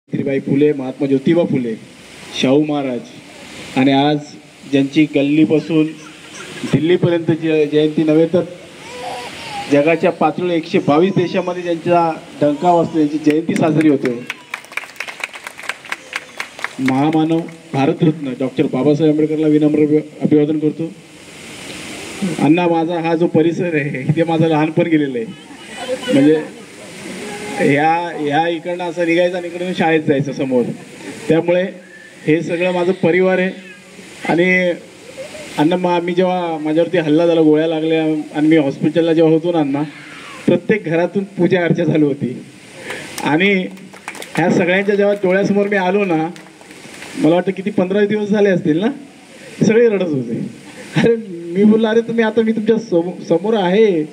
सावित्रीबाई फुले, महात्मा ज्योतिबा फुले, शाहू महाराज आणि आज ज्यांची गल्लीपासून दिल्लीपर्यंत जयंती नव्हे तर जगाच्या पातळीवर 122 देशामध्ये ज्यांचा डंका वाजतो त्यांची जयंती साजरी होते. महामानव भारतरत्न डॉक्टर बाबासाहेब आंबेडकरला विनम्र अभिवादन करतो. अण्णा, माझा हा जो परिसर आहे इथे माझं लहानपण गेलेलं आहे. म्हणजे ह्या इकडनं असं निघायचं आणि इकडनं शाळेत जायचं समोर. त्यामुळे हे सगळं माझं परिवार आहे. आणि अण्णा, मी जेव्हा माझ्यावरती हल्ला झाला, गोळ्या लागल्या आणि मी हॉस्पिटलला जेव्हा होतो ना अण्णा, प्रत्येक घरातून पूजा अर्चा चालू होती. आणि ह्या सगळ्यांच्या जेव्हा डोळ्यासमोर मी आलो ना, मला वाटतं किती 15 दिवस झाले असतील ना, सगळे रडत होते. अरे मी बोललो, अरे तुम्ही आता मी तुमच्या समोर आहे,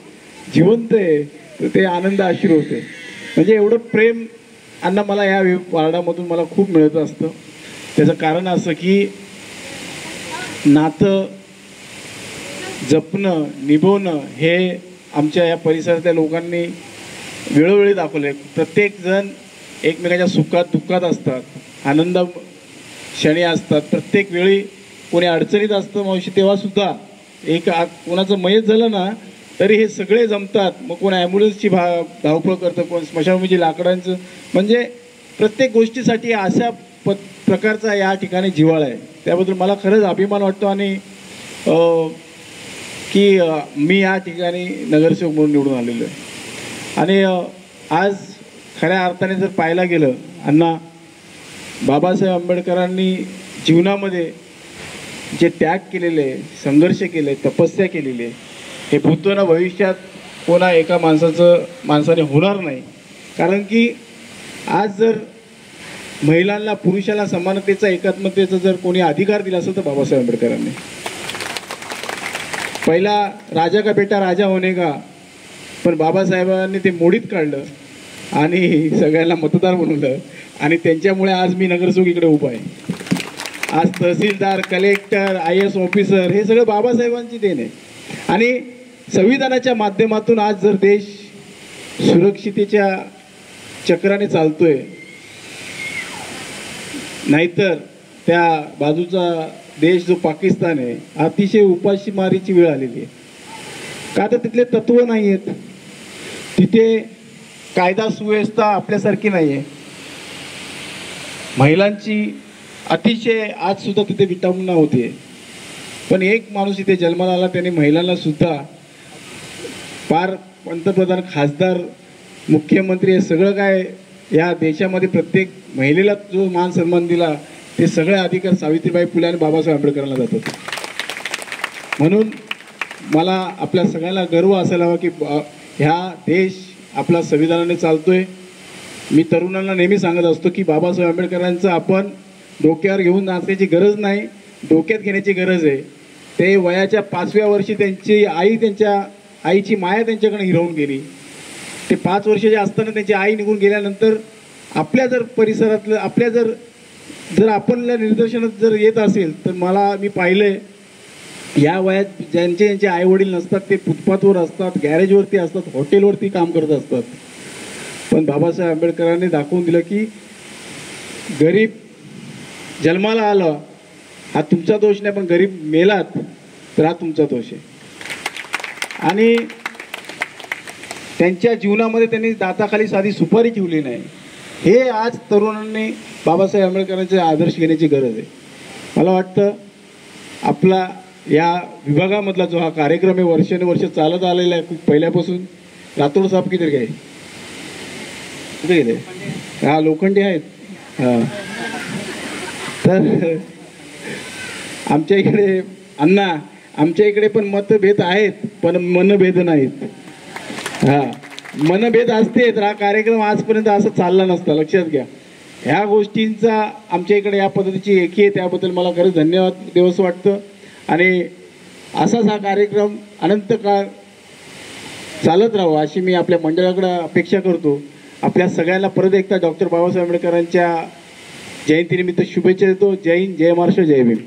जिवंत आहे. तर ते आनंद अश्रू होते. म्हणजे एवढं प्रेम अण्णा मला या वार्डामधून मला खूप मिळत असतं. त्याचं कारण असं की नातं जपणं, निभवणं हे आमच्या या परिसरातल्या लोकांनी वेळोवेळी दाखवले. प्रत्येकजण एकमेकाच्या सुखात दुःखात असतात, आनंद क्षणी असतात. प्रत्येक वेळी कोणी अडचणीत असतं मावशी, तेव्हासुद्धा कोणाचं मयत झालं ना तरी हे सगळे जमतात. मग कोण ॲम्ब्युलन्सची धावपळ करतं, कोण स्मशानभूमीची लाकडांचं. म्हणजे प्रत्येक गोष्टीसाठी अशा प्रकारचा या ठिकाणी जिव्हाळा आहे. त्याबद्दल मला खरंच अभिमान वाटतो. आणि की मी या ठिकाणी नगरसेवक म्हणून निवडून आलेलो आहे. आणि आज खऱ्या अर्थाने जर पाहायला गेलं अण्णा, बाबासाहेब आंबेडकरांनी जीवनामध्ये जे त्याग केलेले, संघर्ष केले, तपस्या केलेली आहे, हे भूतोना भविष्यात कोणा एका माणसाने होणार नाही. कारण की आज जर महिलांना पुरुषाला समानतेचा, एकात्मतेचा जर कोणी अधिकार दिला असेल तर बाबासाहेब आंबेडकरांनी. पहिला राजा का बेटा राजा होणे का, पण बाबासाहेबांनी ते मोडीत काढलं आणि सगळ्यांना मतदार बनवलं. आणि त्यांच्यामुळे आज मी नगरसेवक इकडे उभा आहे. आज तहसीलदार, कलेक्टर, IAS ऑफिसर हे सगळं बाबासाहेबांची देण आहे. आणि संविधानाच्या माध्यमातून आज जर देश सुरक्षितेच्या चक्राने चालतोय, नाहीतर त्या बाजूचा देश जो पाकिस्तान आहे, अतिशय उपाशीमारीची वेळ आलेली आहे. का तर तिथले तत्व नाही आहेत, तिथे कायदा सुव्यवस्था आपल्यासारखी नाही आहे. महिलांची अतिशय आज सुद्धा तिथे विटंबना होते. पण एक माणूस इथे जन्माला आला, त्याने महिलांना सुद्धा पार पंतप्रधान, खासदार, मुख्यमंत्री हे सगळं काय या देशामध्ये प्रत्येक महिलेला जो मान सन्मान दिला, ते सगळे अधिकार सावित्रीबाई फुले आणि बाबासाहेब आंबेडकरांना जातात. म्हणून मला आपल्या सगळ्यांना गर्व असायला हवा की ह्या देश आपला संविधानाने चालतोय. मी तरुणांना नेहमी सांगत असतो की बाबासाहेब आंबेडकरांचं आपण डोक्यावर घेऊन नाचायची गरज नाही, डोक्यात घेण्याची गरज आहे. ते वयाच्या 5व्या वर्षी त्यांची आई, त्यांच्या आईची माया त्यांच्याकडे हिरावून गेली. ते 5 वर्षाचे असताना त्यांची आई निघून गेल्यानंतर आपल्या जर परिसरातलं, आपल्या जर आपणल्या निदर्शनात जर येत असेल तर मी पाहिलंय या वयात ज्यांचे आईवडील नसतात ते फुटपाथवर असतात, गॅरेजवरती असतात, हॉटेलवरती काम करत असतात. पण बाबासाहेब आंबेडकरांनी दाखवून दिलं की गरीब जन्माला आलं हा तुमचा दोष नाही, पण गरीब मेलात तर हा तुमचा दोष आहे. आणि त्यांच्या जीवनामध्ये त्यांनी दाताखाली साधी सुपारी ठेवली नाही. हे आज तरुणांनी बाबासाहेब आंबेडकरांचे आदर्श घेण्याची गरज आहे. मला वाटतं आपला या विभागामधला जो हा कार्यक्रम आहे वर्षानुवर्ष चालत आलेला आहे, खूप पहिल्यापासून. रातोड साहेब किती काय कुठे गेले? हा, लोखंडे आहेत. हां, तर आमच्या इकडे अण्णा, आमच्या इकडे पण मतभेद आहेत, पण मनभेद नाहीत. हां, मनभेद असते तर हा कार्यक्रम आजपर्यंत असा चालला नसता, लक्षात घ्या. ह्या गोष्टींचा आमच्या इकडे या पद्धतीची एकी आहे, त्याबद्दल मला खरंच धन्यवाद देवंसं वाटतं. आणि असाच हा कार्यक्रम अनंत काळ चालत राहावा अशी मी आपल्या मंडळाकडे अपेक्षा करतो. आपल्या सगळ्यांना परत एकदा डॉक्टर बाबासाहेब आंबेडकरांच्या जयंतीनिमित्त शुभेच्छा देतो. जय हिंद, जय महाराष्ट्र, जय भीम.